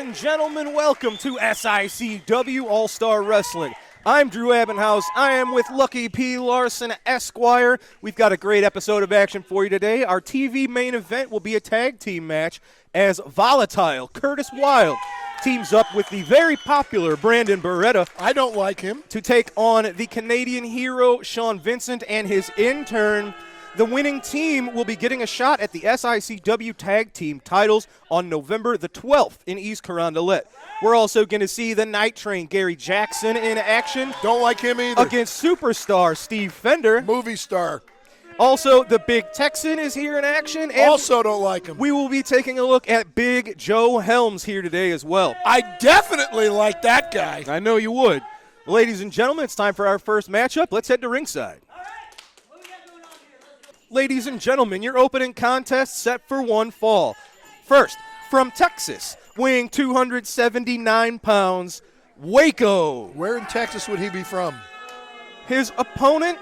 and gentlemen, welcome to SICW All-Star Wrestling. I'm Drew Abbenhouse. I am with Lucky P. Larson, Esquire. We've got a great episode of action for you today. Our TV main event will be a tag team match as Volatile Curtis Wilde teams up with the very popular Brandon Beretta. I don't like him. To take on the Canadian hero Sean Vincent and his intern. The winning team will be getting a shot at the SICW tag team titles on November the 12th in East Carondelet. We're also going to see the Night Train, Gary Jackson, in action. Don't like him either. Against superstar Steve Fender. Movie star. Also, the Big Texan is here in action. And also don't like him. We will be taking a look at Big Joe Helms here today as well. I definitely like that guy. I know you would. Ladies and gentlemen, it's time for our first matchup. Let's head to ringside. Ladies and gentlemen, your opening contest set for one fall. First, from Texas, weighing 279 pounds, Waco. Where in Texas would he be from? His opponent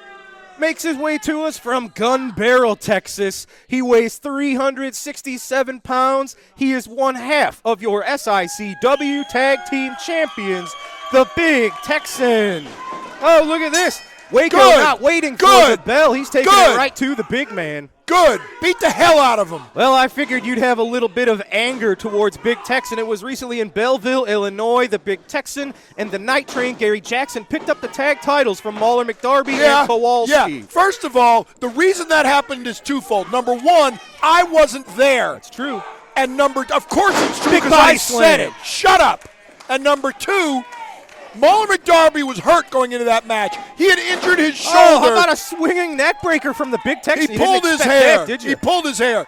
makes his way to us from Gun Barrel, Texas. He weighs 367 pounds. He is one half of your SICW Tag Team Champions, the Big Texan. Oh, look at this. Waco not waiting for the bell. He's taking it right to the big man. Good. Beat the hell out of him. Well, I figured you'd have a little bit of anger towards Big Texan. It was recently in Belleville, Illinois. The Big Texan and the Night Train, Gary Jackson, picked up the tag titles from Mauler McDarby and Kowalski. Yeah. First of all, the reason that happened is twofold. Number one, I wasn't there. That's true. And of course it's true because I said it. Shut up. And number two, Mauler McDarby was hurt going into that match. He had injured his shoulder. Oh, how about a swinging neck breaker from the Big Texan? He pulled his hair. That, did you? He pulled his hair.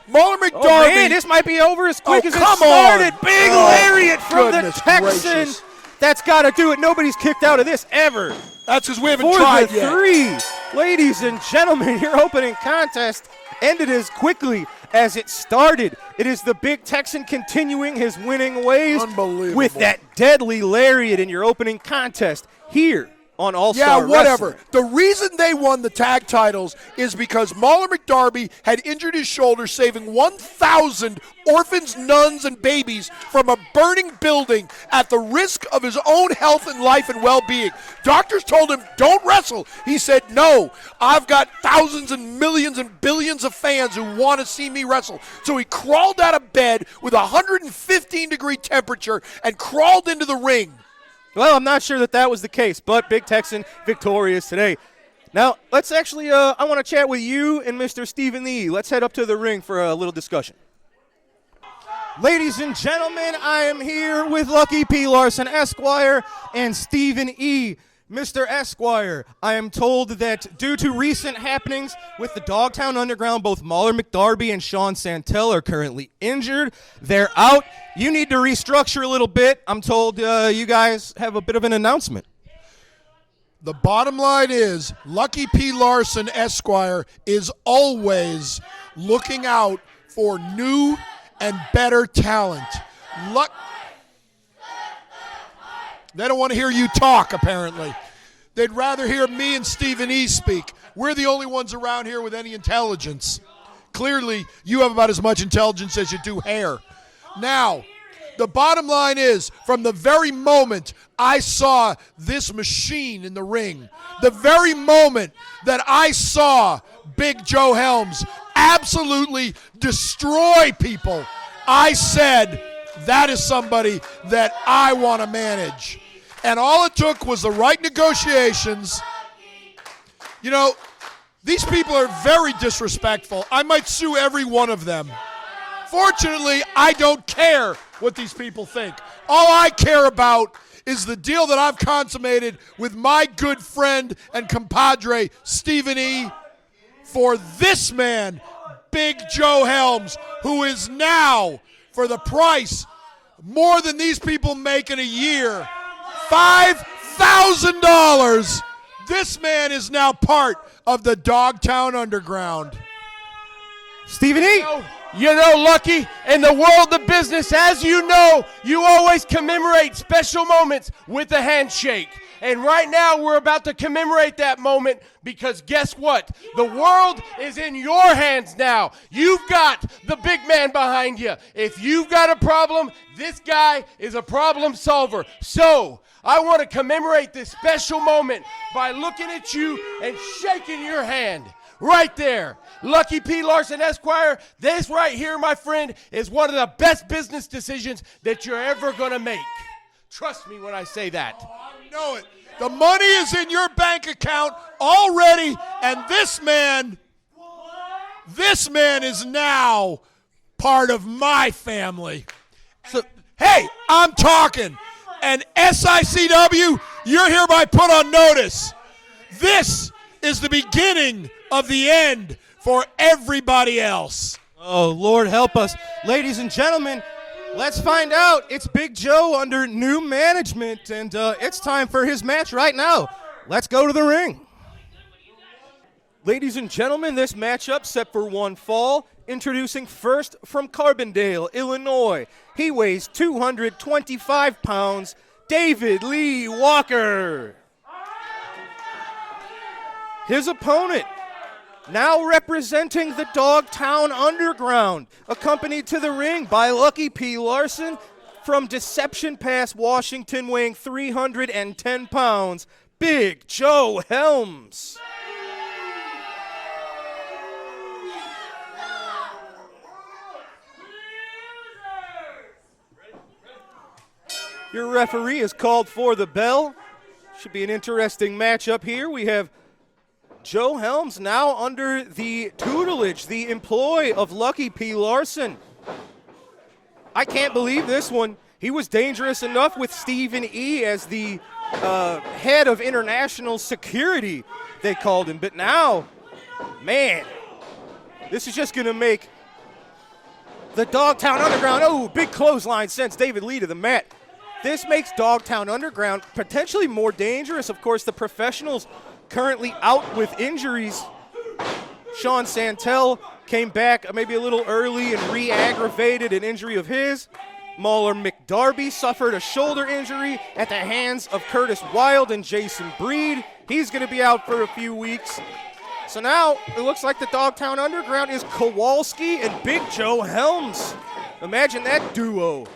Mauler McDarby. Oh, man, this might be over as quick as it started. Big lariat from the Texan. Gracious. That's got to do it. Nobody's kicked out of this ever. That's because we haven't tried yet. For the three, ladies and gentlemen, your opening contest ended as quickly as it started. It is the Big Texan continuing his winning ways with that deadly lariat in your opening contest here on All-Star Wrestling. Yeah, whatever. The reason they won the tag titles is because Mauler McDarby had injured his shoulder, saving 1,000 orphans, nuns, and babies from a burning building at the risk of his own health and life and well-being. Doctors told him, don't wrestle. He said, no, I've got thousands and millions and billions of fans who want to see me wrestle. So he crawled out of bed with a 115-degree temperature and crawled into the ring. Well, I'm not sure that was the case, but Big Texan victorious today. Now, let's actually, I want to chat with you and Mr. Stephen E. Let's head up to the ring for a little discussion. Ladies and gentlemen, I am here with Lucky P. Larson, Esquire, and Stephen E. Mr. Esquire, I am told that due to recent happenings with the Dogtown Underground, both Mauler McDarby and Sean Santel are currently injured. They're out. You need to restructure a little bit. I'm told you guys have a bit of an announcement. The bottom line is Lucky P. Larson, Esquire, is always looking out for new and better talent. They don't want to hear you talk, apparently. They'd rather hear me and Stephen E. speak. We're the only ones around here with any intelligence. Clearly, you have about as much intelligence as you do hair. Now, the bottom line is, from the very moment I saw this machine in the ring, the very moment that I saw Big Joe Helms absolutely destroy people, I said, that is somebody that I want to manage. And all it took was the right negotiations. You know, these people are very disrespectful. I might sue every one of them. Fortunately, I don't care what these people think. All I care about is the deal that I've consummated with my good friend and compadre, Stephen E., for this man, Big Joe Helms, who is now, for the price, more than these people make in a year, $5,000. This man is now part of the Dogtown Underground. Stephen E., You know, Lucky, in the world of business, as you know, you always commemorate special moments with a handshake. And right now, we're about to commemorate that moment because guess what? The world is in your hands now. You've got the big man behind you. If you've got a problem, this guy is a problem solver. So, I want to commemorate this special moment by looking at you and shaking your hand. Right there. Lucky P. Larson, Esquire, this right here, my friend, is one of the best business decisions that you're ever going to make. Trust me when I say that. Oh, I know it. The money is in your bank account already, and this man is now part of my family. So, hey, I'm talking. And SICW, you're hereby put on notice. This is the beginning of the end for everybody else. Oh, Lord help us. Ladies and gentlemen, let's find out. It's Big Joe under new management, and it's time for his match right now. Let's go to the ring. Ladies and gentlemen, this matchup set for one fall. Introducing first from Carbondale, Illinois. He weighs 225 pounds, David Lee Walker. His opponent, now representing the Dogtown Underground, accompanied to the ring by Lucky P. Larson from Deception Pass, Washington, weighing 310 pounds, Big Joe Helms. Your referee has called for the bell. Should be an interesting matchup here. We have Joe Helms now under the tutelage, the employ of Lucky P. Larson. I can't believe this one. He was dangerous enough with Stephen E. as the head of international security, they called him. But now, man, this is just going to make the Dogtown Underground, oh, big clothesline sends David Lee to the mat. This makes Dogtown Underground potentially more dangerous. Of course, the professionals currently out with injuries. Sean Santel came back maybe a little early and re-aggravated an injury of his. Mauler McDarby suffered a shoulder injury at the hands of Curtis Wilde and Jason Breed. He's going to be out for a few weeks. So now it looks like the Dogtown Underground is Kowalski and Big Joe Helms. Imagine that duo.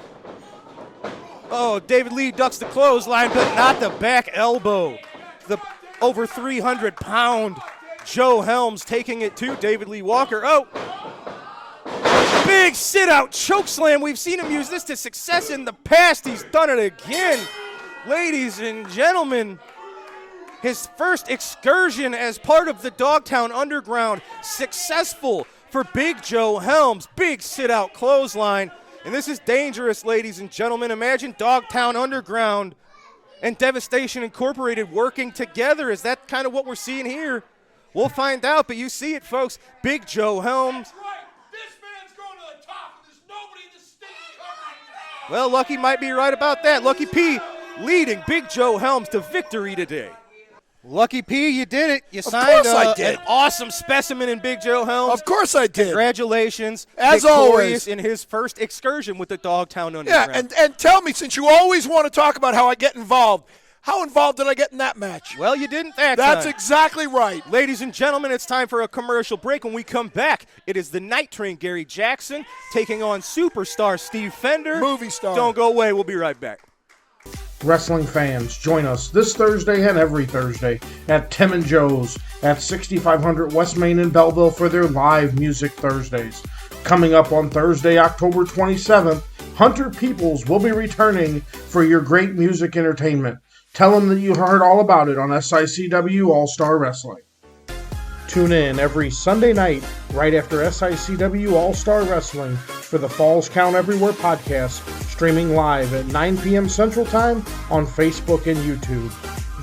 Oh, David Lee ducks the clothesline, but not the back elbow. The over 300-pound Joe Helms taking it to David Lee Walker. Oh, big sit-out chokeslam. We've seen him use this to success in the past. He's done it again. Ladies and gentlemen, his first excursion as part of the Dogtown Underground, successful for Big Joe Helms. Big sit-out clothesline. And this is dangerous, ladies and gentlemen. Imagine Dogtown Underground and Devastation Incorporated working together. Is that kind of what we're seeing here? We'll find out, but you see it, folks. Big Joe Helms. That's right. This man's going to the top, and there's nobody in the state covering. Well, Lucky might be right about that. Lucky P leading Big Joe Helms to victory today. Lucky P, you did it. You signed an awesome specimen in Big Joe Helms. Of course I did. Congratulations. As victorious always. in his first excursion with the Dogtown Underground. Yeah, and tell me, since you always want to talk about how I get involved, how involved did I get in that match? Well, you didn't that That's time. exactly right. Ladies and gentlemen, it's time for a commercial break. When we come back, it is the Night Train Gary Jackson taking on superstar Steve Fender. Movie star. Don't go away. We'll be right back. Wrestling fans, join us this Thursday and every Thursday at Tim and Joe's at 6500 West Main in Belleville for their live music Thursdays. Coming up on Thursday, October 27th, Hunter Peoples will be returning for your great music entertainment. Tell them that you heard all about it on SICW All-Star Wrestling. Tune in every Sunday night right after SICW All-Star Wrestling for the Falls Count Everywhere podcast, streaming live at 9 p.m. Central Time on Facebook and YouTube.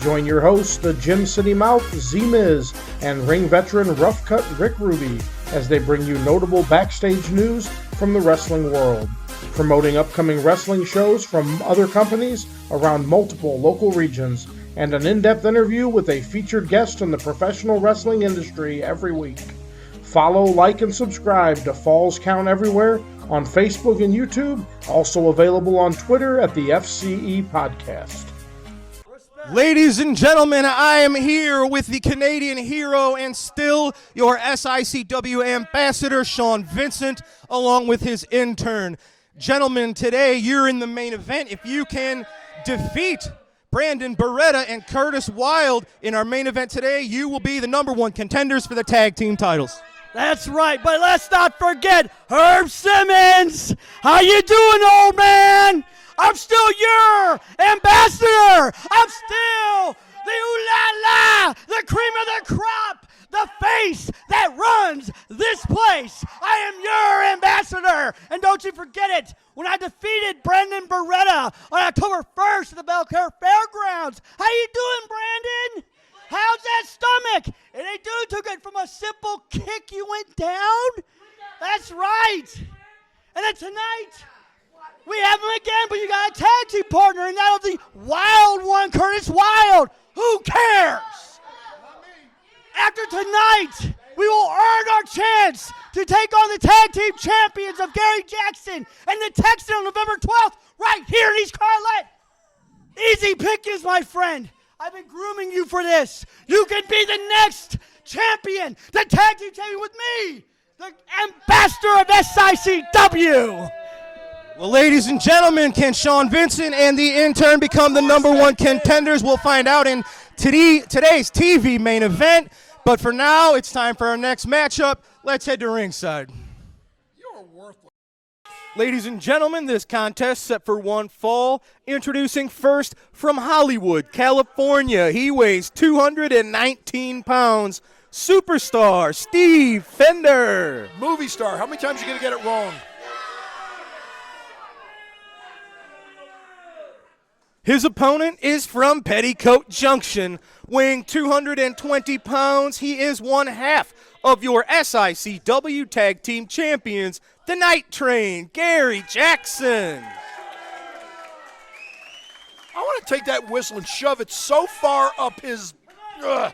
Join your hosts, the Gym City Mouth, Z-Miz, and ring veteran Rough Cut Rick Ruby as they bring you notable backstage news from the wrestling world, promoting upcoming wrestling shows from other companies around multiple local regions, and an in-depth interview with a featured guest in the professional wrestling industry every week. Follow, like, and subscribe to Falls Count Everywhere on Facebook and YouTube. Also available on Twitter at the FCE Podcast. Ladies and gentlemen, I am here with the Canadian hero and still your SICW ambassador, Sean Vincent, along with his intern. Gentlemen, today you're in the main event. If you can defeat Brandon Beretta and Curtis Wilde in our main event today, you will be the #1 contenders for the tag team titles. That's right, but let's not forget Herb Simmons. How you doing, old man? I'm still your ambassador. I'm still the ooh-la-la, the cream of the crop, the face that runs this place. I am your ambassador. And don't you forget it, when I defeated Brandon Beretta on October 1st at the Belcaire Fairgrounds. How you doing, Brandon? How's that stomach? And they took it from a simple kick, you went down? That's right. And then tonight, we have him again, but you got a tag team partner, and that'll be Wild One, Curtis Wilde. Who cares? After tonight, we will earn our chance to take on the tag team champions of Gary Jackson and the Texan on November 12th, right here in East Carolina. Easy pickings, my friend. I've been grooming you for this. You can be the next champion, the tag team champion with me, the ambassador of SICW. Well, ladies and gentlemen, can Sean Vincent and the intern become the #1 contenders? We'll find out in today's TV main event. But for now, it's time for our next matchup. Let's head to ringside. You're worthless. Ladies and gentlemen, this contest set for one fall. Introducing first from Hollywood, California. He weighs 219 pounds. Superstar Steve Fender. Movie star. How many times are you going to get it wrong? His opponent is from Petticoat Junction, weighing 220 pounds. He is one half of your SICW Tag Team Champions, the Night Train, Gary Jackson. I want to take that whistle and shove it so far up his... Ugh.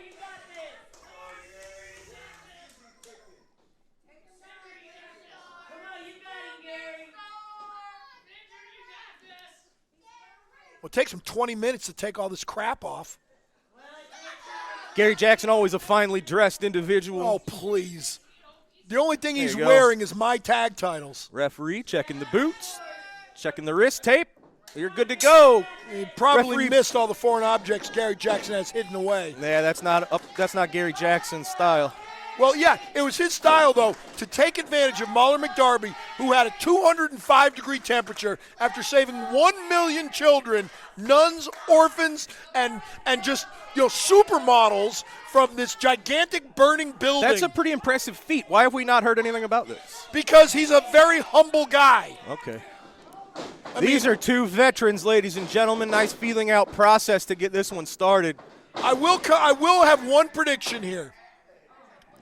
Well, it takes him 20 minutes to take all this crap off. Gary Jackson, always a finely dressed individual. Oh, please. The only thing There he's you go. wearing is my tag titles. Referee checking the boots, checking the wrist tape. You're good to go. He probably Referee- missed all the foreign objects Gary Jackson has hidden away. Yeah, that's not Gary Jackson's style. Well, yeah, it was his style, though, to take advantage of Mahler McDarby, who had a 205-degree temperature after saving 1 million children, nuns, orphans, and just, supermodels from this gigantic burning building. That's a pretty impressive feat. Why have we not heard anything about this? Because he's a very humble guy. Okay. These are two veterans, ladies and gentlemen. Nice feeling out process to get this one started. I will have one prediction here.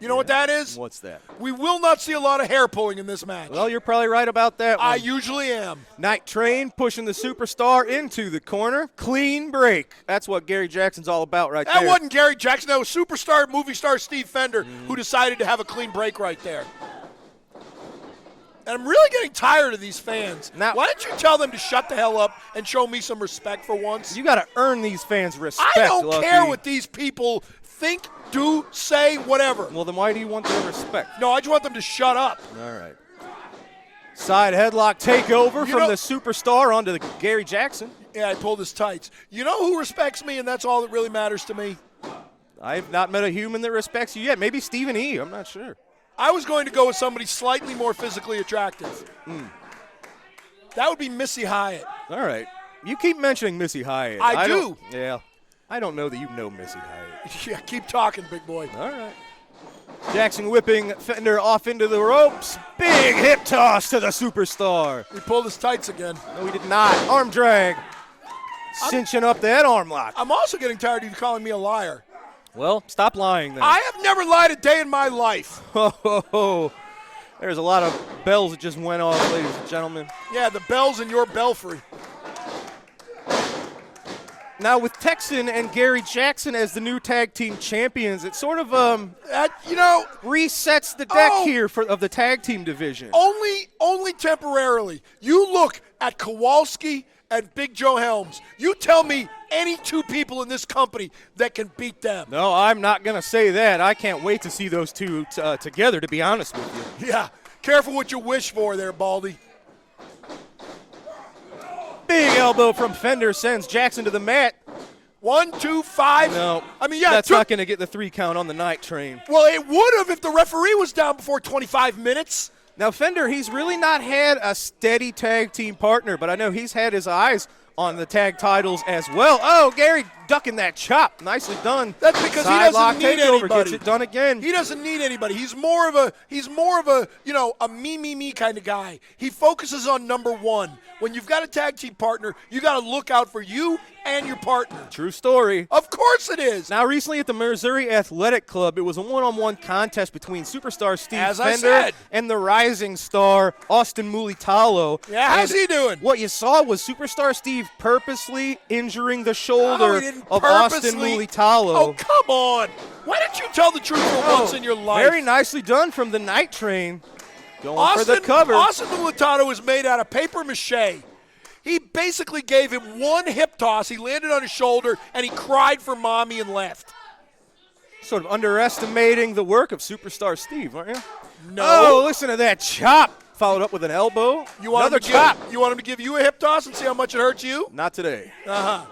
You know what that is? What's that? We will not see a lot of hair pulling in this match. Well, you're probably right about that one. I usually am. Night Train pushing the superstar into the corner. Clean break. That's what Gary Jackson's all about right That there. wasn't Gary Jackson. That was superstar, movie star Steve Fender who decided to have a clean break right there. And I'm really getting tired of these fans. Now- Why don't you tell them to shut the hell up and show me some respect for once? You got to earn these fans' respect. I don't Lucky. care what these people think, do, say, whatever. Well, then why do you want their respect? No, I just want them to shut up. All right. Side headlock takeover You from know- the superstar onto the Gary Jackson. Yeah, I pulled his tights. You know who respects me, and that's all that really matters to me? I've not met a human that respects you yet. Maybe Stephen E. I'm not sure. I was going to go with somebody slightly more physically attractive. That would be Missy Hyatt. All right. You keep mentioning Missy Hyatt. I do. don't- Yeah. I don't know that you know Missy Hyatt. Yeah, keep talking, big boy. All right. Jackson whipping Fender off into the ropes. Big hip toss to the superstar. He pulled his tights again. No, he did not. Arm drag. Cinching up that arm lock. I'm also getting tired of you calling me a liar. Well, stop lying then. I have never lied a day in my life. Ho, ho, ho. There's a lot of bells that just went off, ladies and gentlemen. Yeah, the bells in your belfry. Now with Texan and Gary Jackson as the new tag team champions, it sort of resets the deck here of the tag team division. Only temporarily. You look at Kowalski and Big Joe Helms. You tell me any two people in this company that can beat them. No, I'm not going to say that. I can't wait to see those two together, to be honest with you. Yeah, careful what you wish for there, Baldy. Big elbow from Fender sends Jackson to the mat. 1, 2, 5. No, I mean, yeah, that's not going to get the 3 count on the night train. Well, it would have if the referee was down before 25 minutes. Now, Fender, he's really not had a steady tag team partner, but I know he's had his eyes on the tag titles as well. Oh, Gary ducking that chop. Nicely done. That's because Side he doesn't need takeover, anybody. Gets it done again. He doesn't need anybody. He's more of a a me kind of guy. He focuses on number one. When you've got a tag team partner, you got to look out for you and your partner. True story. Of course it is. Now, recently at the Missouri Athletic Club, it was a one-on-one contest between superstar Steve As I Fender said. and the rising star Austin Mulitalo. Yeah, how's And he doing? What you saw was superstar Steve purposely injuring the No, shoulder he didn't of Austin purposely. Mulitalo. Oh, come on. Why don't you tell the truth for once in your life? Very nicely done from the Night Train. Going for the cover. Austin Mulitalo is made out of paper mache. He basically gave him one hip toss. He landed on his shoulder, and he cried for mommy and left. Sort of underestimating the work of superstar Steve, aren't you? No. Oh, listen to that chop. Followed up with an elbow. You want Another him to chop. you want him to give you a hip toss and see how much it hurts you? Not today. Uh-huh.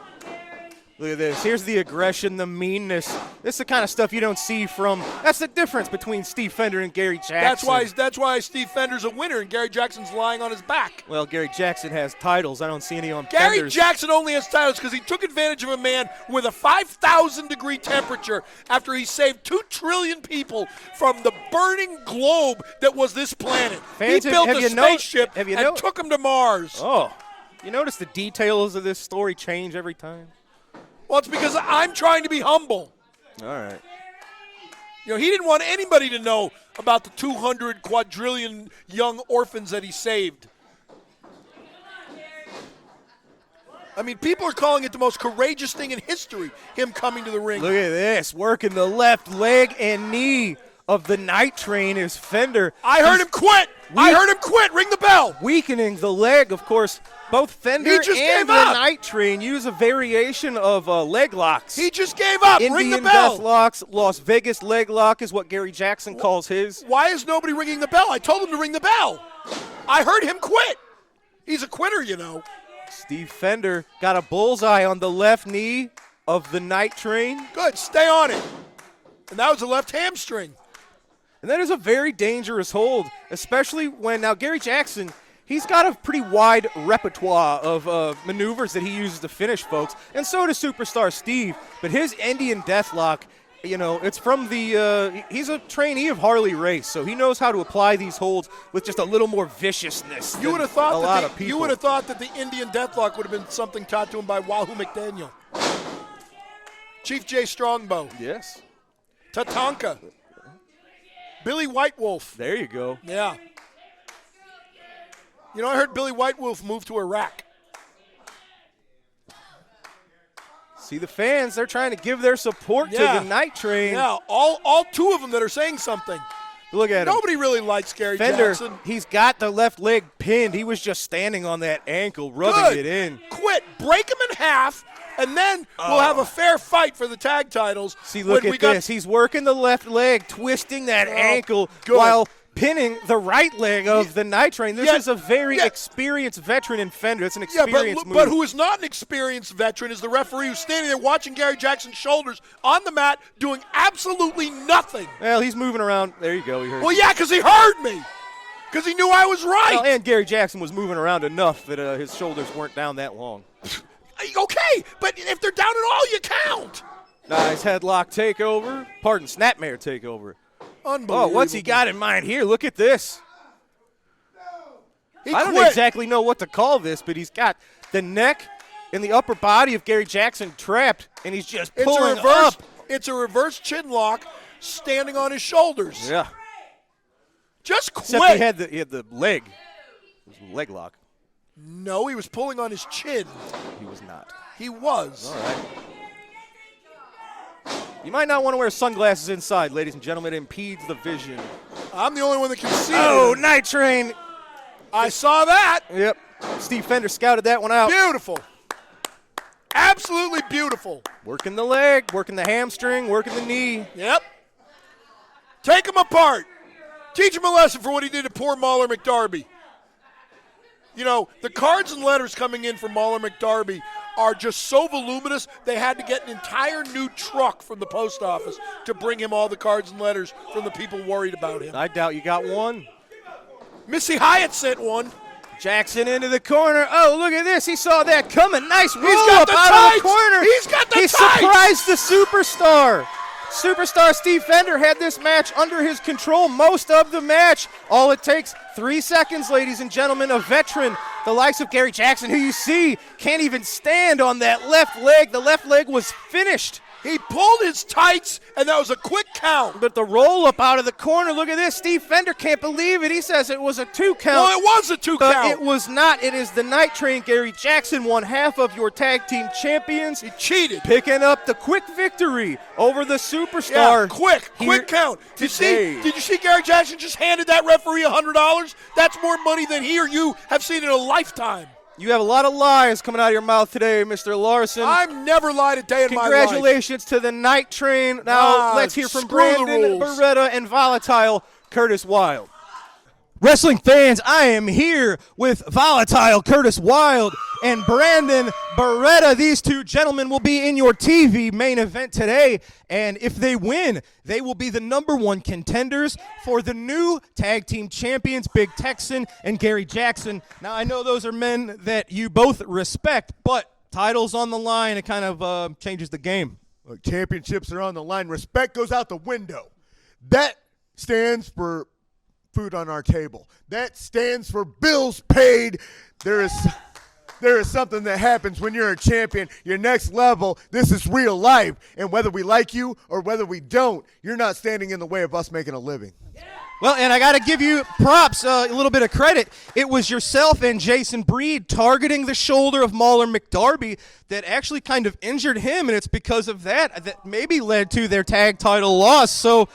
Look at this. Here's the aggression, the meanness. This is the kind of stuff you don't see from. That's the difference between Steve Fender and Gary Jackson. That's why Steve Fender's a winner and Gary Jackson's lying on his back. Well, Gary Jackson has titles. I don't see any on Gary Fender's. Jackson only has titles because he took advantage of a man with a 5,000-degree temperature after he saved 2 trillion people from the burning globe that was this planet. Fans, he built have a you spaceship have you and took him to Mars. Oh, you notice the details of this story change every time? Well, it's because I'm trying to be humble. All right. You know, he didn't want anybody to know about the 200 quadrillion young orphans that he saved. I mean, people are calling it the most courageous thing in history, him coming to the ring. Look at this. Working the left leg and knee of the Night Train is Fender. I heard him quit. I heard him quit. Ring the bell. Weakening the leg, of course. Both Fender He just and gave the up. Night Train use a variation of leg locks. He just gave up. Ring Indian the bell. death locks, Las Vegas leg lock is what Gary Jackson calls his. Why is nobody ringing the bell? I told him to ring the bell. I heard him quit. He's a quitter, you know. Steve Fender got a bullseye on the left knee of the Night Train. Good. Stay on it. And that was a left hamstring. And that is a very dangerous hold, especially when now Gary Jackson, he's got a pretty wide repertoire of maneuvers that he uses to finish folks, and so does superstar Steve. But his Indian Deathlock, you know, it's from the he's a trainee of Harley Race, so he knows how to apply these holds with just a little more viciousness. You would have thought a lot of people. You would have thought that the Indian Deathlock would have been something taught to him by Wahoo McDaniel. Chief J. Strongbow. Yes. Tatanka. Billy White Wolf. There you go. Yeah. You know, I heard Billy White Wolf moved to Iraq. See the fans, they're trying to give their support to the Night Train. Yeah, all 2 of them that are saying something. Look at him. Nobody really likes Gary Fender, Jackson. he's got the left leg pinned. He was just standing on that ankle, rubbing Good. it in. Quit. Break him in half, and then we'll have a fair fight for the tag titles. See, look at this. He's working the left leg, twisting that ankle while pinning the right leg of the Night Train. This is a very experienced veteran in Fender. It's an experienced move. But who is not an experienced veteran is the referee who's standing there watching Gary Jackson's shoulders on the mat doing absolutely nothing. Well, he's moving around. There you go. He heard Well, you. yeah, because he heard me. Because he knew I was right. Well, and Gary Jackson was moving around enough that his shoulders weren't down that long. Okay, but if they're down at all, you count. Nice headlock takeover. Pardon, snapmare takeover. Unbelievable. Oh, what's he got in mind here? Look at this. He I don't quit. exactly know what to call this, but he's got the neck and the upper body of Gary Jackson trapped, and he's just pulling up. It's a reverse chin lock standing on his shoulders. Yeah. Just quit. Except he had the leg. It was a leg lock. No, he was pulling on his chin. He was not. He was. All right. You might not want to wear sunglasses inside, ladies and gentlemen. It impedes the vision. I'm the only one that can see Oh, it. Night Train. I saw that. Yep. Steve Fender scouted that one out. Beautiful. Absolutely beautiful. Working the leg, working the hamstring, working the knee. Yep. Take him apart. Teach him a lesson for what he did to poor Mahler McDarby. You know, the cards and letters coming in from Mahler McDarby are just so voluminous, they had to get an entire new truck from the post office to bring him all the cards and letters from the people worried about him. I doubt you got one. Missy Hyatt sent one. Jackson into the corner. Oh, look at this. He saw that coming. Nice roll got up the out tights. of the corner. He's got the He tights. surprised the superstar. Superstar Steve Fender had this match under his control most of the match. All it takes, 3 seconds, ladies and gentlemen. A veteran, the likes of Gary Jackson, who you see can't even stand on that left leg. The left leg was finished. He pulled his tights, and that was a quick count. But the roll-up out of the corner, look at this. Steve Fender can't believe it. He says it was a 2 count. Well, it was a 2 But count. it was not. It is the Night Train. Gary Jackson, one half of your tag team champions. He cheated. Picking up the quick victory over the superstar. Yeah, quick here count. today. Did you see Gary Jackson just handed that referee $100? That's more money than he or you have seen in a lifetime. You have a lot of lies coming out of your mouth today, Mr. Larson. I've never lied a day in my life. Congratulations to the Night Train. Now let's hear from screw the Brandon rules. Beretta and Volatile Curtis Wilde. Wrestling fans, I am here with Volatile Curtis Wilde and Brandon Beretta. These two gentlemen will be in your TV main event today, and if they win, they will be the #1 contenders for the new tag team champions, Big Texan and Gary Jackson. Now, I know those are men that you both respect, but titles on the line, it kind of changes the game. Look, championships are on the line. Respect goes out the window. That stands for food on our table. That stands for bills paid. There is something that happens when you're a champion. Your next level, this is real life. And whether we like you or whether we don't, you're not standing in the way of us making a living. Well, and I got to give you props, a little bit of credit. It was yourself and Jason Breed targeting the shoulder of Mahler McDarby that actually kind of injured him, and it's because of that maybe led to their tag title loss. So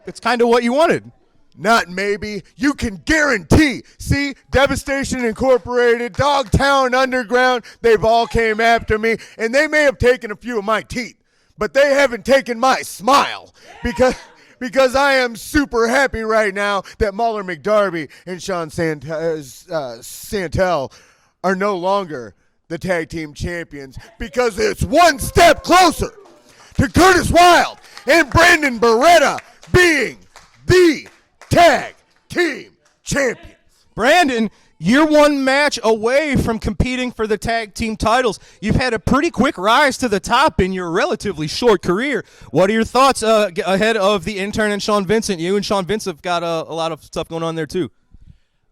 it's kind of what you wanted. Not maybe. You can guarantee. See, Devastation Incorporated, Dogtown Underground, they've all came after me, and they may have taken a few of my teeth, but they haven't taken my smile because I am super happy right now that Mahler McDarby and Sean Santel are no longer the tag team champions because it's one step closer to Curtis Wilde and Brandon Beretta being the tag team champions. Brandon, you're one match away from competing for the tag team titles. You've had a pretty quick rise to the top in your relatively short career. What are your thoughts ahead of the intern and Sean Vincent? You and Sean Vincent have got a lot of stuff going on there too.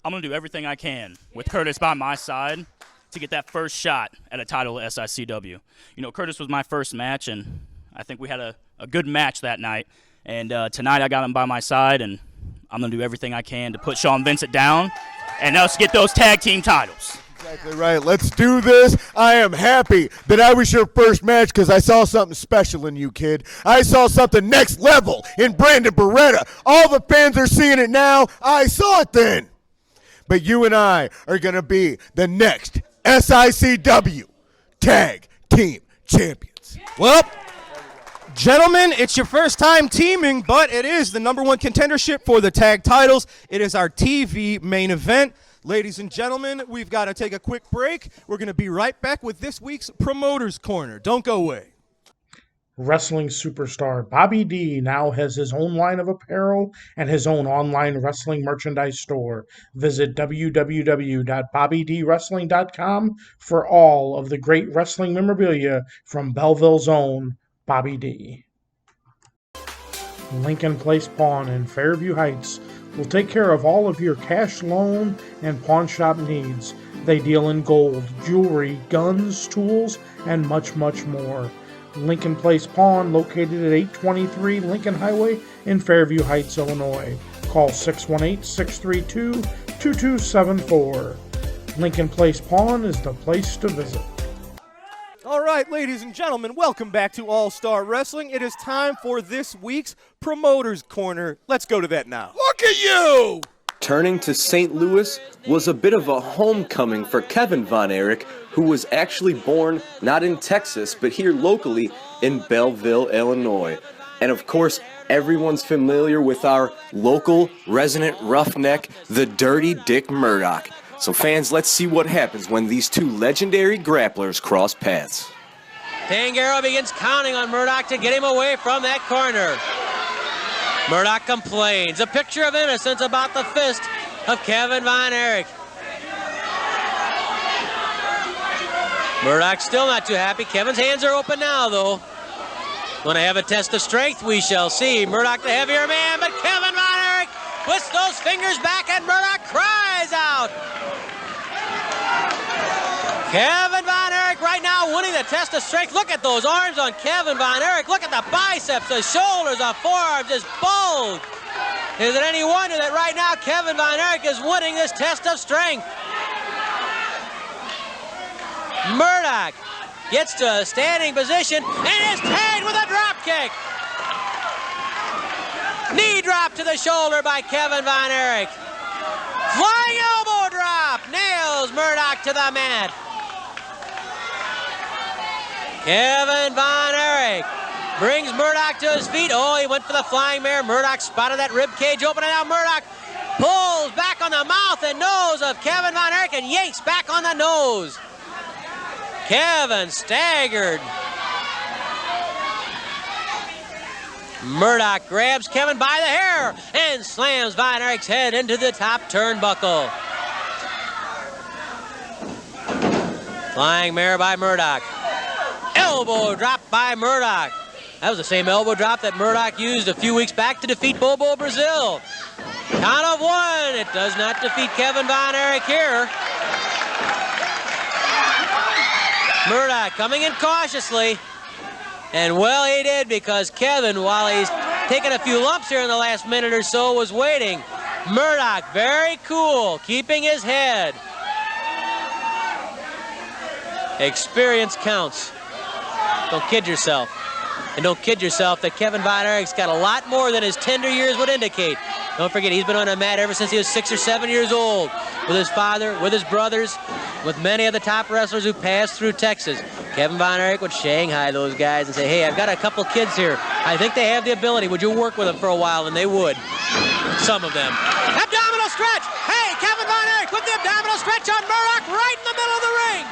I'm going to do everything I can with Curtis by my side to get that first shot at a title at SICW. You know, Curtis was my first match, and I think we had a good match that night. And tonight I got him by my side, and I'm going to do everything I can to put Sean Vincent down and us get those tag team titles. Exactly right. Let's do this. I am happy that I was your first match because I saw something special in you, kid. I saw something next level in Brandon Beretta. All the fans are seeing it now. I saw it then. But you and I are going to be the next SICW Tag Team Champions. Well, gentlemen, it's your first time teaming, but it is the #1 contendership for the tag titles. It is our TV main event. Ladies and gentlemen, we've got to take a quick break. We're going to be right back with this week's Promoter's Corner. Don't go away. Wrestling superstar Bobby D now has his own line of apparel and his own online wrestling merchandise store. Visit www.bobbydwrestling.com for all of the great wrestling memorabilia from Belleville's own Bobby D. Lincoln Place Pawn in Fairview Heights will take care of all of your cash loan and pawn shop needs. They deal in gold, jewelry, guns, tools, and much, much more. Lincoln Place Pawn, located at 823 Lincoln Highway in Fairview Heights, Illinois. Call 618-632-2274. Lincoln Place Pawn is the place to visit. All right. right, ladies and gentlemen, welcome back to All-Star Wrestling. It is time for this week's Promoter's Corner. Let's go to that now. Look at you! Turning to St. Louis was a bit of a homecoming for Kevin Von Erich, who was actually born not in Texas, but here locally in Belleville, Illinois. And of course, everyone's familiar with our local resident roughneck, the Dirty Dick Murdoch. So fans, let's see what happens when these two legendary grapplers cross paths. Tangaro begins counting on Murdoch to get him away from that corner. Murdoch complains. A picture of innocence about the fist of Kevin Von Erich. Murdoch still not too happy. Kevin's hands are open now, though. Going to have a test of strength, we shall see. Murdoch the heavier man, but Kevin Von Erich puts those fingers back and Murdoch cries out. Kevin Von Erich right now winning the test of strength. Look at those arms on Kevin Von Erich. Look at the biceps, the shoulders, the forearms just bulge. Is it any wonder that right now Kevin Von Erich is winning this test of strength? Murdoch gets to a standing position and is tagged with a drop kick. Knee drop to the shoulder by Kevin Von Erich. Flying elbow drop nails Murdoch to the mat. Kevin Von Erich brings Murdoch to his feet. Oh, he went for the flying mare. Murdoch spotted that rib cage open, and now Murdoch pulls back on the mouth and nose of Kevin Von Erich and yanks back on the nose. Kevin staggered. Murdoch grabs Kevin by the hair and slams Von Erich's head into the top turnbuckle. Flying mare by Murdoch. Elbow drop by Murdoch. That was the same elbow drop that Murdoch used a few weeks back to defeat Bobo Brazil. Count of one. It does not defeat Kevin Von Erich here. Murdoch coming in cautiously. And well, he did, because Kevin, while he's taken a few lumps here in the last minute or so, was waiting. Murdoch, very cool, keeping his head. Experience counts. Don't kid yourself. And don't kid yourself that Kevin Von Erich's got a lot more than his tender years would indicate. Don't forget, he's been on a mat ever since he was 6 or 7 years old, with his father, with his brothers, with many of the top wrestlers who passed through Texas. Kevin Von Erich would shanghai those guys and say, hey, I've got a couple kids here. I think they have the ability. Would you work with them for a while? And they would. Some of them. Abdominal stretch. Hey, Kevin Von Erich with the abdominal stretch on Murdoch right in the middle of the ring.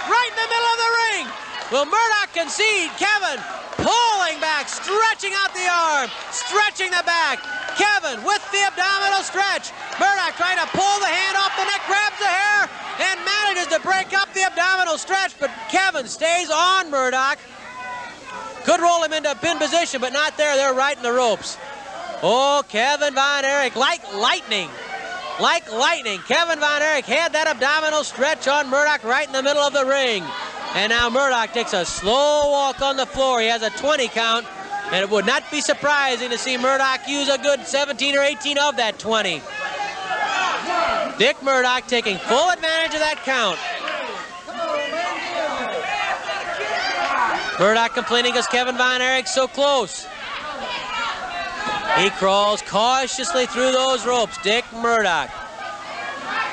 Right in the middle of the ring. Will Murdoch concede? Kevin pulling back, stretching out the arm, stretching the back. Kevin with the abdominal stretch. Murdoch trying to pull the hand off the neck, grabs the hair, and manages to break up the abdominal stretch, but Kevin stays on Murdoch. Could roll him into a pin position, but not there. They're right in the ropes. Oh, Kevin Von Erich, like lightning. Like lightning. Kevin Von Erich had that abdominal stretch on Murdoch right in the middle of the ring. And now Murdoch takes a slow walk on the floor. He has a 20 count, and it would not be surprising to see Murdoch use a good 17 or 18 of that 20. Dick Murdoch taking full advantage of that count. Murdoch complaining because Kevin Von Erich's so close. He crawls cautiously through those ropes. Dick Murdoch.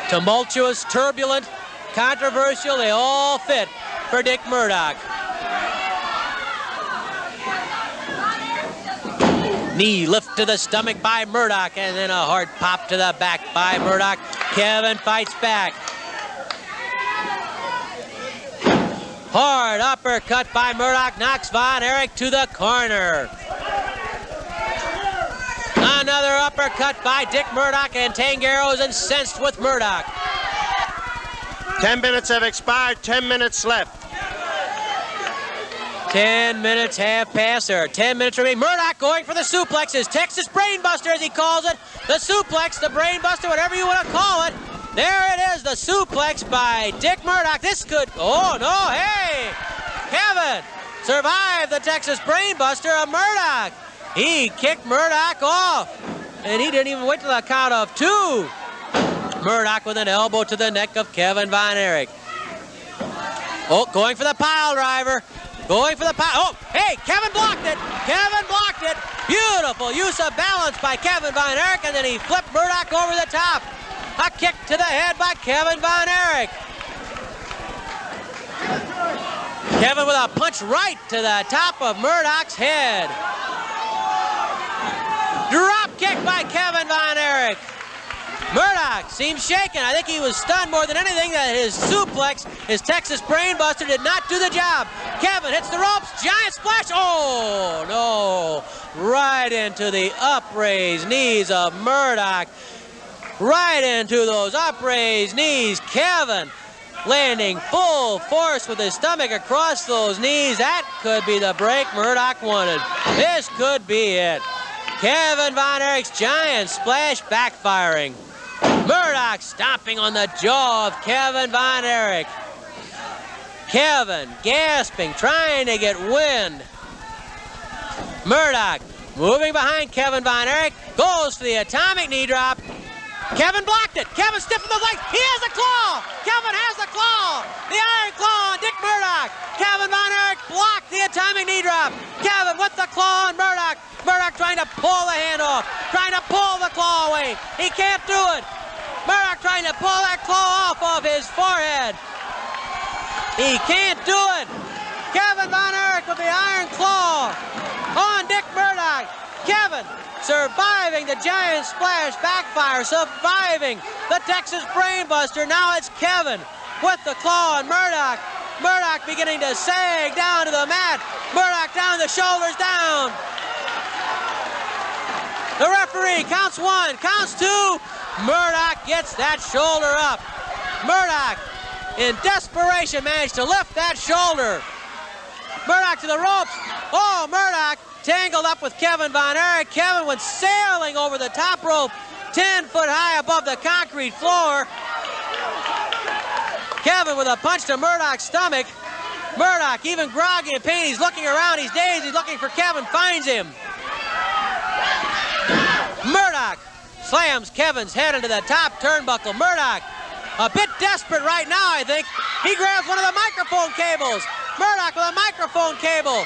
Tumultuous, turbulent, controversial, they all fit for Dick Murdoch. Knee lift to the stomach by Murdoch, and then a hard pop to the back by Murdoch. Kevin fights back. Hard uppercut by Murdoch knocks Von Erich to the corner. Another uppercut by Dick Murdoch, and Tangaro is incensed with Murdoch. 10 minutes have expired, 10 minutes left. 10 minutes have passed. There are 10 minutes remaining. Murdoch going for the suplex, his Texas Brainbuster as he calls it. The suplex, the Brainbuster, whatever you want to call it. There it is, the suplex by Dick Murdoch. This could, oh no, hey! Kevin survived the Texas Brainbuster of Murdoch. He kicked Murdoch off, and he didn't even wait till the count of 2. Murdoch with an elbow to the neck of Kevin Von Erich. Oh, going for the pile driver. Going for the power. Oh, hey, Kevin blocked it. Kevin blocked it. Beautiful use of balance by Kevin Von Erich, and then he flipped Murdoch over the top. A kick to the head by Kevin Von Erich. Kevin with a punch right to the top of Murdoch's head. Drop kick by Kevin Von Erich. Murdoch seems shaken. I think he was stunned more than anything that his suplex, his Texas Brainbuster, did not do the job. Kevin hits the ropes. Giant splash. Oh, no. Right into the upraised knees of Murdoch. Right into those upraised knees. Kevin landing full force with his stomach across those knees. That could be the break Murdoch wanted. This could be it. Kevin Von Erich's giant splash backfiring. Murdoch stomping on the jaw of Kevin Von Erich. Kevin gasping, trying to get wind. Murdoch moving behind Kevin Von Erich, goes for the atomic knee drop. Kevin blocked it. Kevin stiffened the legs. He has a claw. Kevin has the claw. The iron claw on Dick Murdoch. Kevin Von Erich blocked the atomic knee drop. Kevin with the claw on Murdoch. Murdoch trying to pull the hand off. Trying to pull the claw away. He can't do it. Murdoch trying to pull that claw off of his forehead. He can't do it. Kevin Von Erich with the iron claw on Dick Murdoch. Kevin surviving the giant splash backfire, surviving the Texas Brainbuster. Now it's Kevin with the claw on Murdoch. Murdoch beginning to sag down to the mat. Murdoch down, the shoulders down. The referee counts one, counts two. Murdoch gets that shoulder up. Murdoch, in desperation, managed to lift that shoulder. Murdoch to the ropes. Oh, Murdoch tangled up with Kevin Von Erich. Kevin went sailing over the top rope, 10 foot high above the concrete floor. Kevin with a punch to Murdoch's stomach. Murdoch, even groggy in pain, he's looking around, he's dazed, he's looking for Kevin, finds him. Murdoch slams Kevin's head into the top turnbuckle. Murdoch, a bit desperate right now, I think. He grabs one of the microphone cables. Murdoch with a microphone cable.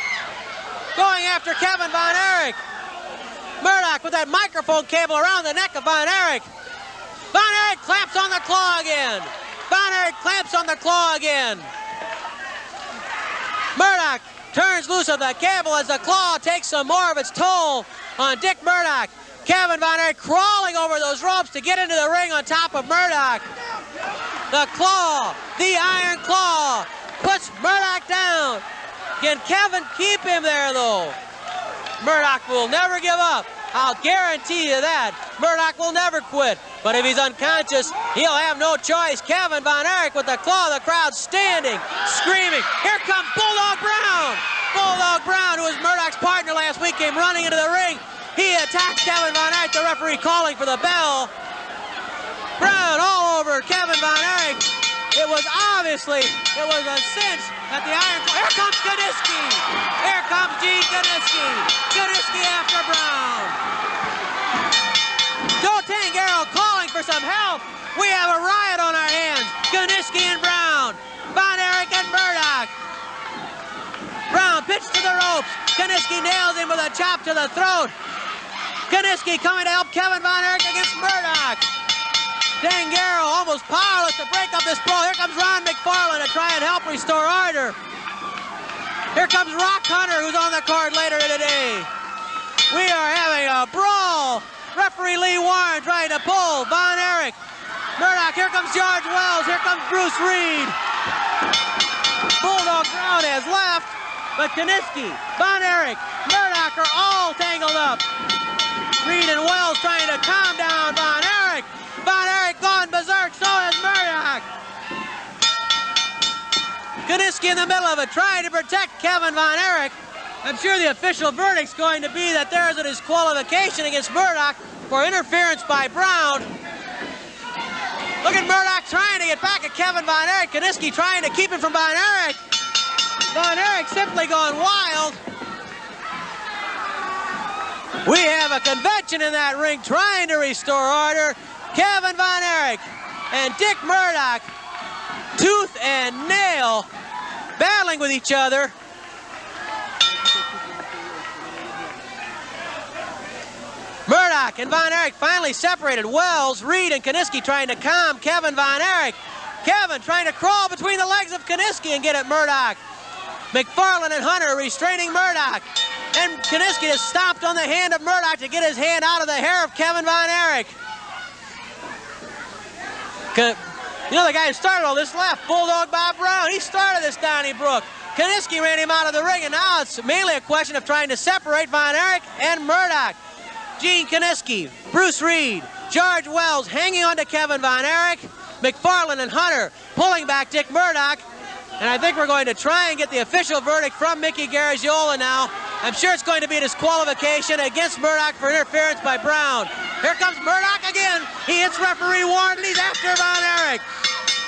Going after Kevin Von Erich. Murdoch with that microphone cable around the neck of Von Erich. Von Erich clamps on the claw again. Von Erich clamps on the claw again. Murdoch turns loose of the cable as the claw takes some more of its toll on Dick Murdoch. Kevin Von Erich crawling over those ropes to get into the ring on top of Murdoch. The claw, the iron claw, puts Murdoch down. Can Kevin keep him there, though? Murdoch will never give up. I'll guarantee you that. Murdoch will never quit. But if he's unconscious, he'll have no choice. Kevin Von Erich with the claw, the crowd standing, screaming. Here comes Bulldog Brown. Bulldog Brown, who was Murdoch's partner last week, came running into the ring. He attacked Kevin Von Erich, the referee calling for the bell. Brown all over Kevin Von Erich. It was a cinch that the iron claw. Here comes Kaniski. Here comes Gene Kaniski. Kaniski after Brown. Joe Tangaro calling for some help. We have a riot on our hands. Kaniski and Brown. Von Erich and Murdoch. Brown pitched to the ropes. Kaniski nails him with a chop to the throat. Kaniski coming to help Kevin Von Erich against Murdoch. Tangaro almost powerless to break up this brawl. Here comes Ron McFarland to try and help restore order. Here comes Rock Hunter, who's on the card later today. We are having a brawl. Referee Lee Warren trying to pull Von Erich. Murdoch, here comes George Wells. Here comes Bruce Reed. Bulldog Brown has left, but Kaniski, Von Erich, Murdoch are all tangled up. Reed and Wells trying to calm down Von Erich. Von Erich gone berserk, so is Murdoch. Kaniski in the middle of it, trying to protect Kevin Von Erich. I'm sure the official verdict's going to be that there is a disqualification against Murdoch for interference by Brown. Look at Murdoch trying to get back at Kevin Von Erich. Kaniski trying to keep him from Von Erich. Von Erich simply gone wild. We have a convention in that ring trying to restore order. Kevin Von Erich and Dick Murdoch, tooth and nail, battling with each other. Murdoch and Von Erich finally separated. Wells, Reed, and Kaniski trying to calm Kevin Von Erich. Kevin trying to crawl between the legs of Kaniski and get at Murdoch. McFarland and Hunter restraining Murdoch. And Kaniski just stomped on the hand of Murdoch to get his hand out of the hair of Kevin Von Erich. You know the guy who started all this left, Bulldog Bob Brown. He started this, Donnybrook. Kaniski ran him out of the ring, and now it's mainly a question of trying to separate Von Erich and Murdoch. Gene Kaniski, Bruce Reed, George Wells hanging on to Kevin Von Erich, McFarland and Hunter pulling back Dick Murdoch, and I think we're going to try and get the official verdict from Mickey Garagiola now. I'm sure it's going to be a disqualification against Murdoch for interference by Brown. Here comes Murdoch again. He hits referee Ward, and he's after Von Erich.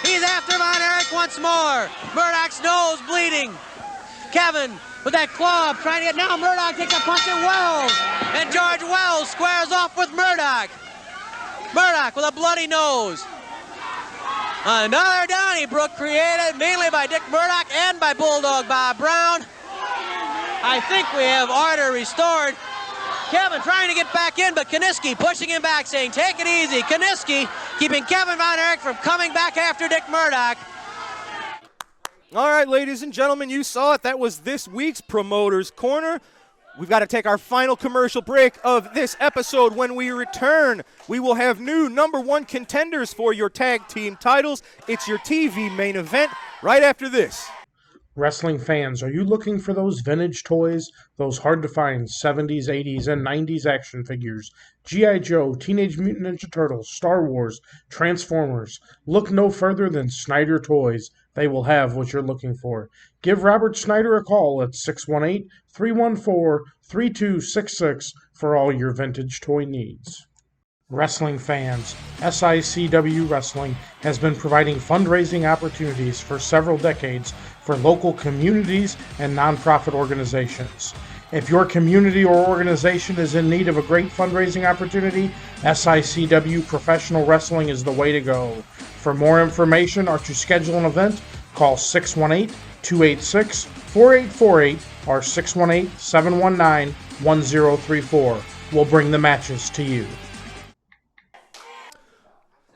He's after Von Erich once more. Murdoch's nose bleeding. Kevin with that club trying to get, now Murdoch takes a punch at Wells, and George Wells squares off with Murdoch. Murdoch with a bloody nose. Another Donnybrook created mainly by Dick Murdoch and by Bulldog Bob Brown. I think we have order restored. Kevin trying to get back in, but Kaniski pushing him back, saying, take it easy. Kaniski keeping Kevin Von Erich from coming back after Dick Murdoch. All right, ladies and gentlemen, you saw it. That was this week's Promoter's Corner. We've got to take our final commercial break of this episode. When we return, we will have new #1 contenders for your tag team titles. It's your TV main event right after this. Wrestling fans, are you looking for those vintage toys, those hard-to-find 70s, 80s, and 90s action figures? G.I. Joe, Teenage Mutant Ninja Turtles, Star Wars, Transformers. Look no further than Snyder Toys. They will have what you're looking for. Give Robert Snyder a call at 618-314-3266 for all your vintage toy needs. Wrestling fans, SICW Wrestling has been providing fundraising opportunities for several decades for local communities and nonprofit organizations. If your community or organization is in need of a great fundraising opportunity, SICW Professional Wrestling is the way to go. For more information or to schedule an event, call 618-286-4848 or 618-719-1034. We'll bring the matches to you.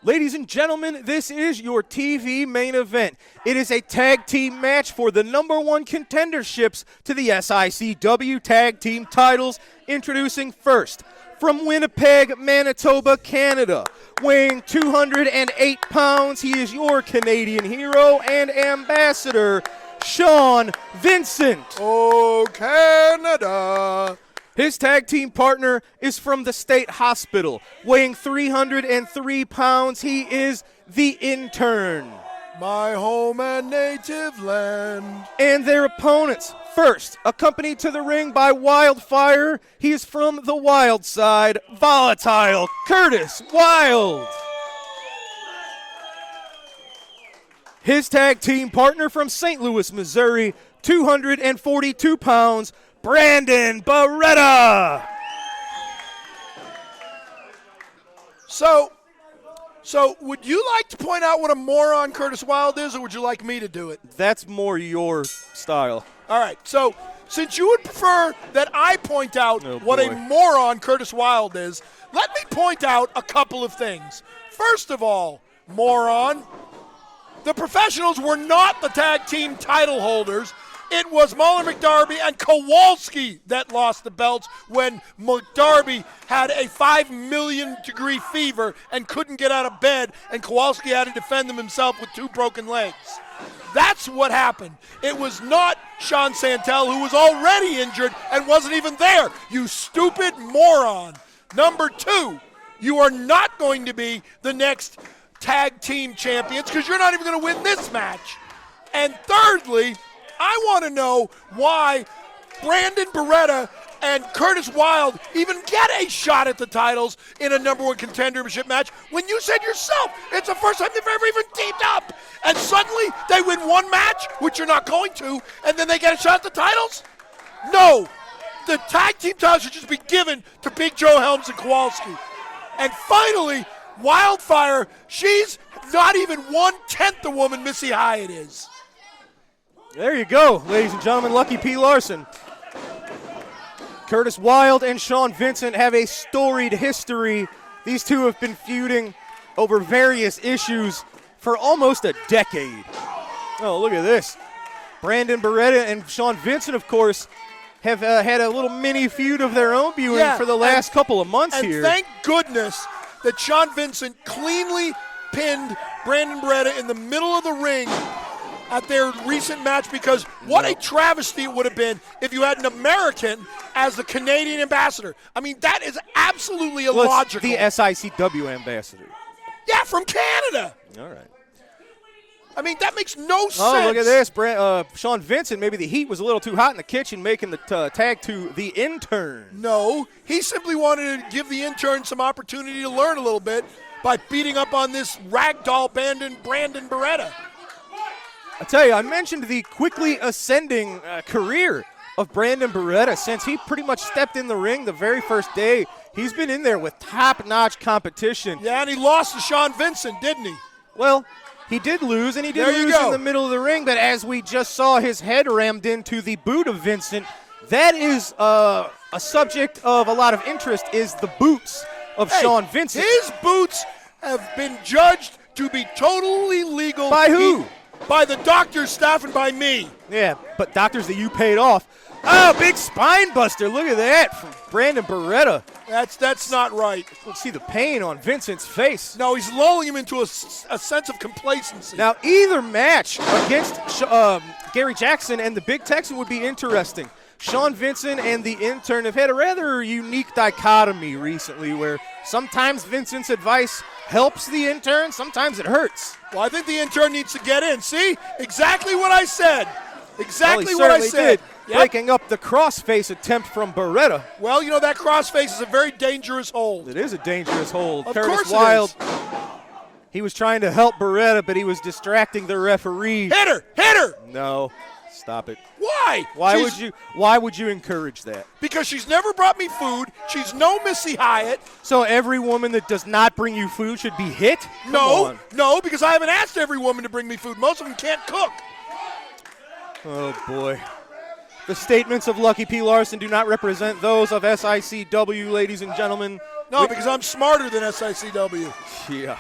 Ladies and gentlemen, this is your TV main event. It is a tag team match for the #1 contenderships to the SICW tag team titles. Introducing first, from Winnipeg, Manitoba, Canada, weighing 208 pounds, he is your Canadian hero and ambassador, Sean Vincent. Oh, Canada. His tag team partner is from the State Hospital, weighing 303 pounds. He is the Intern. My home and native land. And their opponents. First, accompanied to the ring by Wildfire, he is from the Wild Side, Volatile Curtis Wild. His tag team partner from St. Louis, Missouri, 242 pounds, Brandon Beretta. So would you like to point out what a moron Curtis Wild is, or would you like me to do it? That's more your style. All right, so since you would prefer that I point out what a moron Curtis Wild is, let me point out a couple of things. First of all, moron, the professionals were not the tag team title holders. It was Muller McDarby and Kowalski that lost the belts when McDarby had a 5 million degree fever and couldn't get out of bed, and Kowalski had to defend them himself with 2 broken legs. That's what happened. It was not Sean Santel, who was already injured and wasn't even there. You stupid moron. Number 2, you are not going to be the next tag team champions because you're not even going to win this match. And thirdly, I want to know why Brandon Beretta and Curtis Wild even get a shot at the titles in a #1 contendership match when you said yourself it's the first time they've ever even teamed up. And suddenly they win one match, which you're not going to, and then they get a shot at the titles? No. The tag team titles should just be given to Big Joe Helms and Kowalski. And finally, Wildfire, she's not even 1/10 the woman Missy Hyatt is. There you go, ladies and gentlemen. Lucky P. Larson. Curtis Wilde and Sean Vincent have a storied history. These two have been feuding over various issues for almost a decade. Oh, look at this. Brandon Beretta and Sean Vincent, of course, have had a little mini feud of their own for the last couple of months here. And thank goodness that Sean Vincent cleanly pinned Brandon Beretta in the middle of the ring at their recent match, because what a travesty it would have been if you had an American as the Canadian ambassador. I mean, that is absolutely illogical. The SICW ambassador. Yeah, from Canada. All right. I mean, that makes no sense. Oh, look at this. Sean Vincent, maybe the heat was a little too hot in the kitchen, making the tag to the intern. No, he simply wanted to give the intern some opportunity to learn a little bit by beating up on this ragdoll Brandon Beretta. I tell you, I mentioned the quickly ascending career of Brandon Beretta since he pretty much stepped in the ring the very first day. He's been in there with top-notch competition. Yeah, and he lost to Sean Vincent, didn't he? Well, he did lose, and he did lose in the middle of the ring, but as we just saw his head rammed into the boot of Vincent, that is a subject of a lot of interest, is the boots of Sean Vincent. His boots have been judged to be totally legal. By who? By the doctor's staff and by me. Yeah, but doctors that you paid off. Oh, big spine buster. Look at that from Brandon Beretta. That's not right. Let's see the pain on Vincent's face. No, he's lulling him into a sense of complacency. Now, either match against Gary Jackson and the Big Texan would be interesting. Sean Vincent and the intern have had a rather unique dichotomy recently where sometimes Vincent's advice helps the intern, sometimes it hurts. Well, I think the intern needs to get in. See? Exactly what I said. Exactly what I said. Yep. Breaking up the crossface attempt from Beretta. Well, you know, that crossface is a very dangerous hold. It is a dangerous hold. Of Curtis course Wilde, it is. he was trying to help Beretta, but he was distracting the referee. Hit her! Hit her! No. Stop it. Why? Why would you encourage that? Because she's never brought me food. She's no Missy Hyatt. So every woman that does not bring you food should be hit? Come on. No, because I haven't asked every woman to bring me food. Most of them can't cook. Oh, boy. The statements of Lucky P. Larson do not represent those of SICW, ladies and gentlemen. No, because I'm smarter than SICW. Yeah.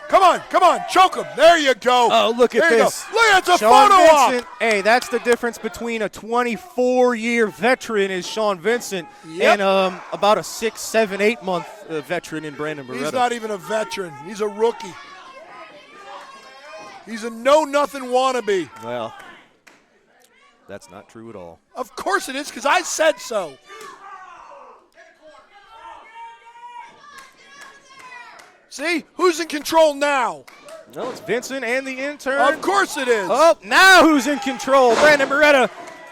Come on, choke him. There you go. Oh, look at this. Look, it's a Sean photo Vincent, op. Hey, that's the difference between a 24-year veteran is Sean Vincent and about a 6, 7, 8 month veteran in Brandon Beretta. He's not even a veteran. He's a rookie. He's a know-nothing wannabe. Well, that's not true at all. Of course it is, because I said so. See? Who's in control now? No, it's Vincent and the intern. Of course it is. Oh, now who's in control? Brandon Beretta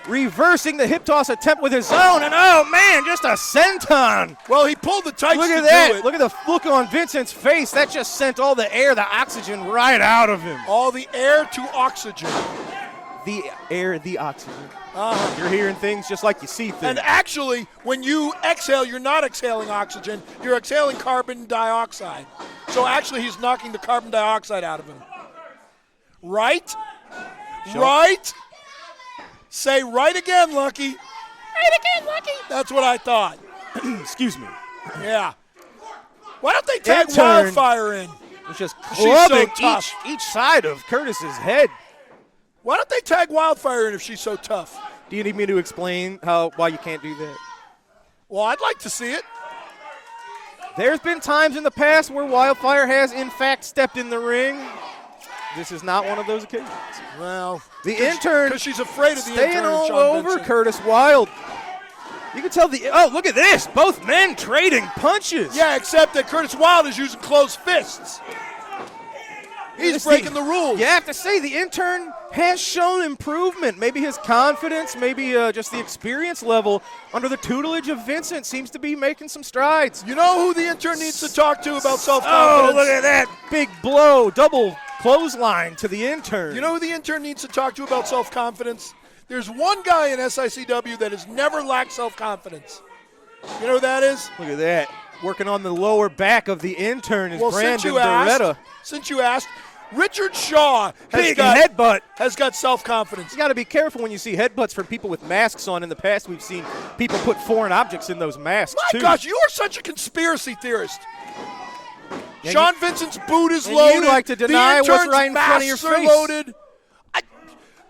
reversing the hip toss attempt with his own, and oh man, just a senton. Well, he pulled the tights Look at to that. do it. Look at the look on Vincent's face. That just sent all the air, the oxygen right out of him. All the air to oxygen. The air, the oxygen. You're hearing things just like you see things. And actually, when you exhale, you're not exhaling oxygen. You're exhaling carbon dioxide. So actually, he's knocking the carbon dioxide out of him. Right? Sure. Right? Say right again, Lucky. Right again, Lucky. That's what I thought. Excuse me. Yeah. Why don't they tag Intern. Wildfire in? It's just She's clubbing so tough. each side of Curtis's head. Why don't they tag Wildfire in if she's so tough? Do you need me to explain why you can't do that? Well, I'd like to see it. There's been times in the past where Wildfire has, in fact, stepped in the ring. This is not one of those occasions. Well, the intern, because she's afraid of the staying intern, all Sean over Vincent. Curtis Wilde. You can tell look at this. Both men trading punches. Yeah, except that Curtis Wilde is using closed fists. He's breaking the rules. You have to say the intern has shown improvement. Maybe his confidence, maybe just the experience level under the tutelage of Vincent seems to be making some strides. You know who the intern needs to talk to about self-confidence? Oh, look at that. Big blow, double clothesline to the intern. You know who the intern needs to talk to about self-confidence? There's one guy in SICW that has never lacked self-confidence. You know who that is? Look at that. Working on the lower back of the intern is Brandon since you Beretta. asked, Richard Shaw Big headbutt. has got self-confidence. You got to be careful when you see headbutts from people with masks on. In the past, we've seen people put foreign objects in those masks, My too. gosh, you are such a conspiracy theorist. Yeah, Sean Vincent's boot is and loaded. you like to deny the what's intern's right in front of your masks are face. loaded.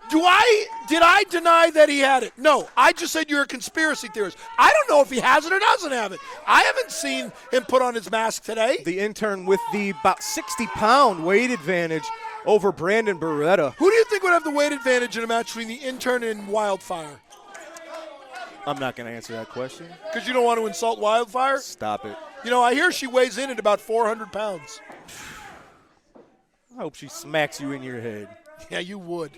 Did I deny that he had it? No, I just said you're a conspiracy theorist. I don't know if he has it or doesn't have it. I haven't seen him put on his mask today. The intern with the about 60-pound weight advantage over Brandon Beretta. Who do you think would have the weight advantage in a match between the intern and Wildfire? I'm not going to answer that question. Because you don't want to insult Wildfire? Stop it. You know, I hear she weighs in at about 400 pounds. I hope she smacks you in your head. Yeah, you would.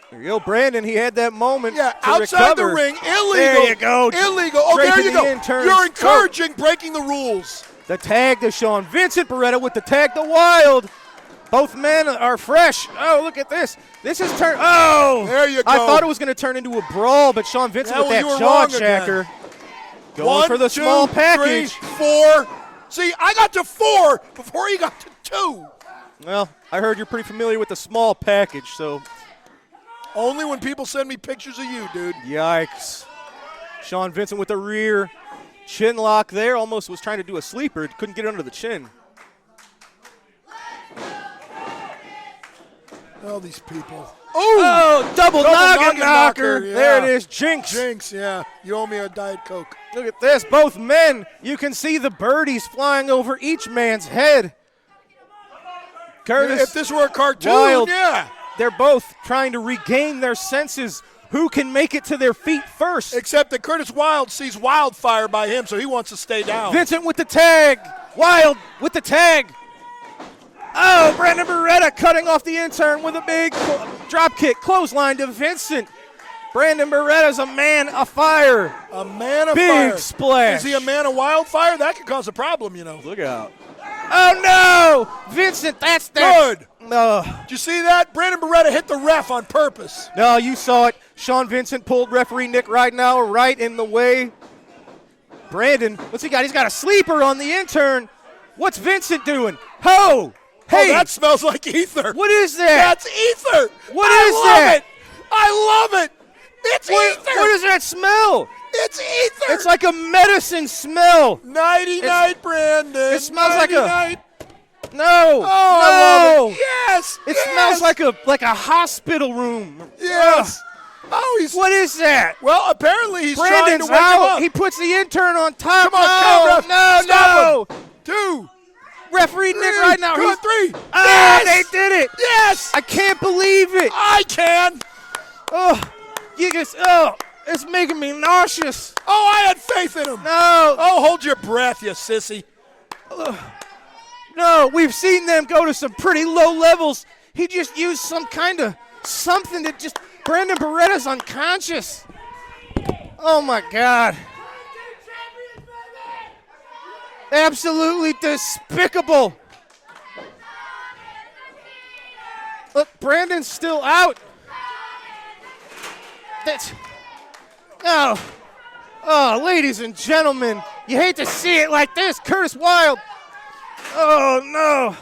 There you go, Brandon. He had that moment. Yeah, to outside recover. the ring, illegal. There you go. Illegal. Oh, Straight there to you the go. intern's You're throat. encouraging breaking the rules. The tag to Sean Vincent. Beretta with the tag to Wild. Both men are fresh. Oh, look at this. This is turned. Oh! There you go. I thought it was going to turn into a brawl, but Sean Vincent Yeah, with well, you that were jaw wrong again. jacker. Going 1, for the 2, small package. 3, 4. See, I got to 4 before he got to 2. Well, I heard you're pretty familiar with the small package, so Only when people send me pictures of you, dude. yikes. Sean Vincent with the rear chin lock there. Almost was trying to do a sleeper. Couldn't get under the chin. All these people. Oh, double noggin knocker. Yeah. There it is, Jinx. Jinx, yeah. You owe me a Diet Coke. Look at this, both men. You can see the birdies flying over each man's head. Curtis, If this were a cartoon, Wild. yeah. They're both trying to regain their senses. Who can make it to their feet first? Except that Curtis Wild sees Wildfire by him, so he wants to stay down. Vincent with the tag. Wild with the tag. Oh, Brandon Beretta cutting off the intern with a big drop kick. Clothesline to Vincent. Brandon Beretta's a man of fire. A man of Big fire. splash. Is he a man of Wildfire? That could cause a problem, you know. Look out. Oh, no. Vincent, that's that. Good. No. Did you see that? Brandon Beretta hit the ref on purpose. No, you saw it. Sean Vincent pulled referee Nick Ridenauer right in the way. Brandon, what's he got? He's got a sleeper on the intern. What's Vincent doing? Ho! Hey! Oh, that smells like ether. What is that? That's ether. What I is love that? It. I love it. It's ether. What does that smell? It's ether. It's like a medicine smell. Nighty night, Brandon. It smells like a- Night. No. Oh, I no. love it. Yes. It yes. smells like a hospital room. Yes. Ugh. Oh, he's. What is that? Well, apparently he's Brandon's trying to wake him out. up. He puts the intern on top. Come on, count, ref. No, Stop no. him. 2. Referee Nick right now. Good, 3. Ah, Yes. they did it. Yes. I can't believe it. I can. Oh, it's making me nauseous. Oh, I had faith in him. No, Oh, hold your breath, you sissy. no, we've seen them go to some pretty low levels. He just used some kind of something that just, Brandon Beretta's unconscious. Oh my God. Absolutely despicable. Look, Brandon's still out. That's, oh, ladies and gentlemen, you hate to see it like this. Curtis Wild. Oh, no.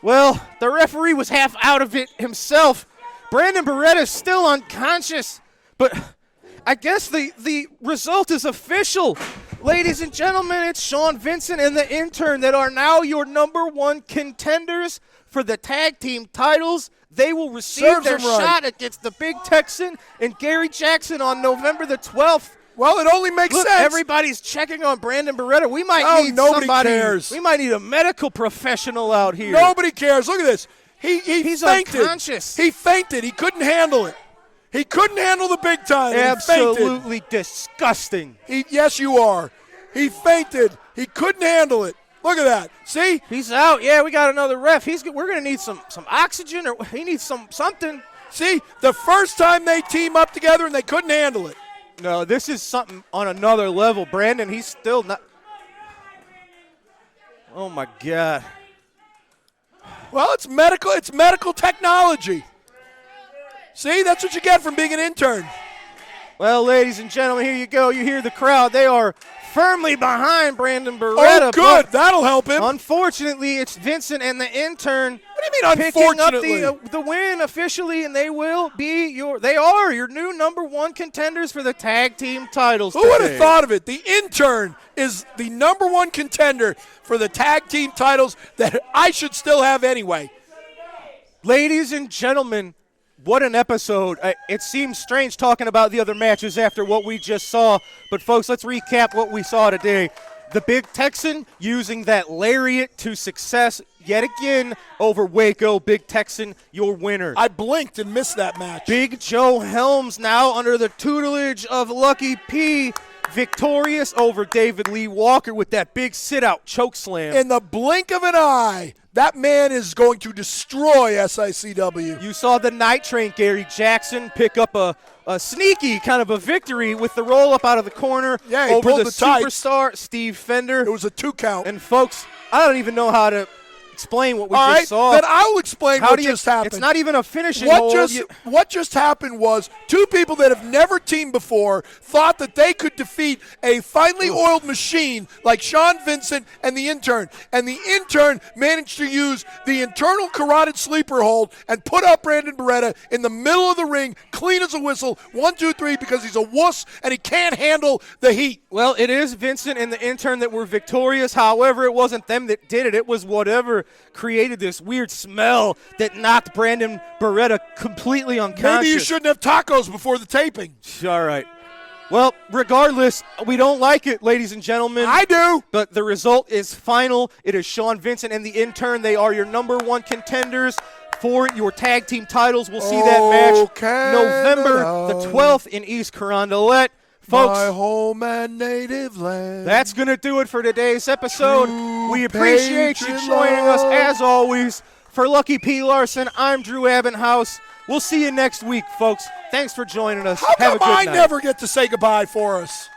Well, the referee was half out of it himself. Brandon Beretta's still unconscious, but I guess the result is official. Ladies and gentlemen, it's Sean Vincent and the intern that are now your number one contenders for the tag team titles. They will receive Serves their them right. shot against the Big Texan and Gary Jackson on November the 12th. Well, it only makes Look, sense. everybody's checking on Brandon Beretta. We might Oh, need nobody somebody. cares. We might need a medical professional out here. Nobody cares. Look at this. He's fainted. Unconscious. He fainted. He couldn't handle it. He couldn't handle the big time. and He fainted. Absolutely disgusting. Yes, you are. He fainted. He couldn't handle it. Look at that. See? He's out. Yeah, we got another ref. We're gonna need some oxygen, or he needs something. See? The first time they team up together and they couldn't handle it. No, this is something on another level. Brandon, he's still not. Oh my God. Well, it's medical. It's medical technology. See? That's what you get from being an intern. Well, ladies and gentlemen, here you go. You hear the crowd. They are firmly behind Brandon Beretta. Oh, good. That'll help him. Unfortunately, it's Vincent and the intern. What do you mean, picking up unfortunately? the win officially, and they are your new number 1 contenders for the tag team titles. Who would have today. thought of it? The intern is the number 1 contender for the tag team titles that I should still have anyway. Ladies and gentlemen, what an episode. It seems strange talking about the other matches after what we just saw, but folks, let's recap what we saw today. The Big Texan using that lariat to success yet again over Waco. Big Texan, your winner. I blinked and missed that match. Big Joe Helms now under the tutelage of Lucky P, victorious over David Lee Walker with that big sit-out choke slam. In the blink of an eye, that man is going to destroy SICW. You saw the Night Train Gary Jackson pick up a sneaky kind of a victory with the roll-up out of the corner Yeah, he over pulled the the tights. superstar Steve Fender. It was a 2 count. And folks, I don't even know how to explain what we All just right, saw. then I'll explain what just happened. It's not even a finishing hold. What just happened was 2 people that have never teamed before thought that they could defeat a finely oiled machine like Sean Vincent and the intern. And the intern managed to use the internal carotid sleeper hold and put up Brandon Beretta in the middle of the ring, clean as a whistle, 1, 2, 3, because he's a wuss and he can't handle the heat. Well, it is Vincent and the intern that were victorious. However, it wasn't them that did it. It was whatever created this weird smell that knocked Brandon Beretta completely unconscious. Maybe you shouldn't have tacos before the taping. All right. Well, regardless, we don't like it, ladies and gentlemen. I do. But the result is final. It is Sean Vincent and the intern. They are your number 1 contenders for your tag team titles. We'll see that match November the 12th in East Carondelet. Folks, my home and native land. that's going to do it for today's episode. We appreciate you joining us as always. For Lucky P. Larson, I'm Drew Abbenhouse. We'll see you next week, folks. Thanks for joining us. How Have a come good I night. never get to say goodbye for us?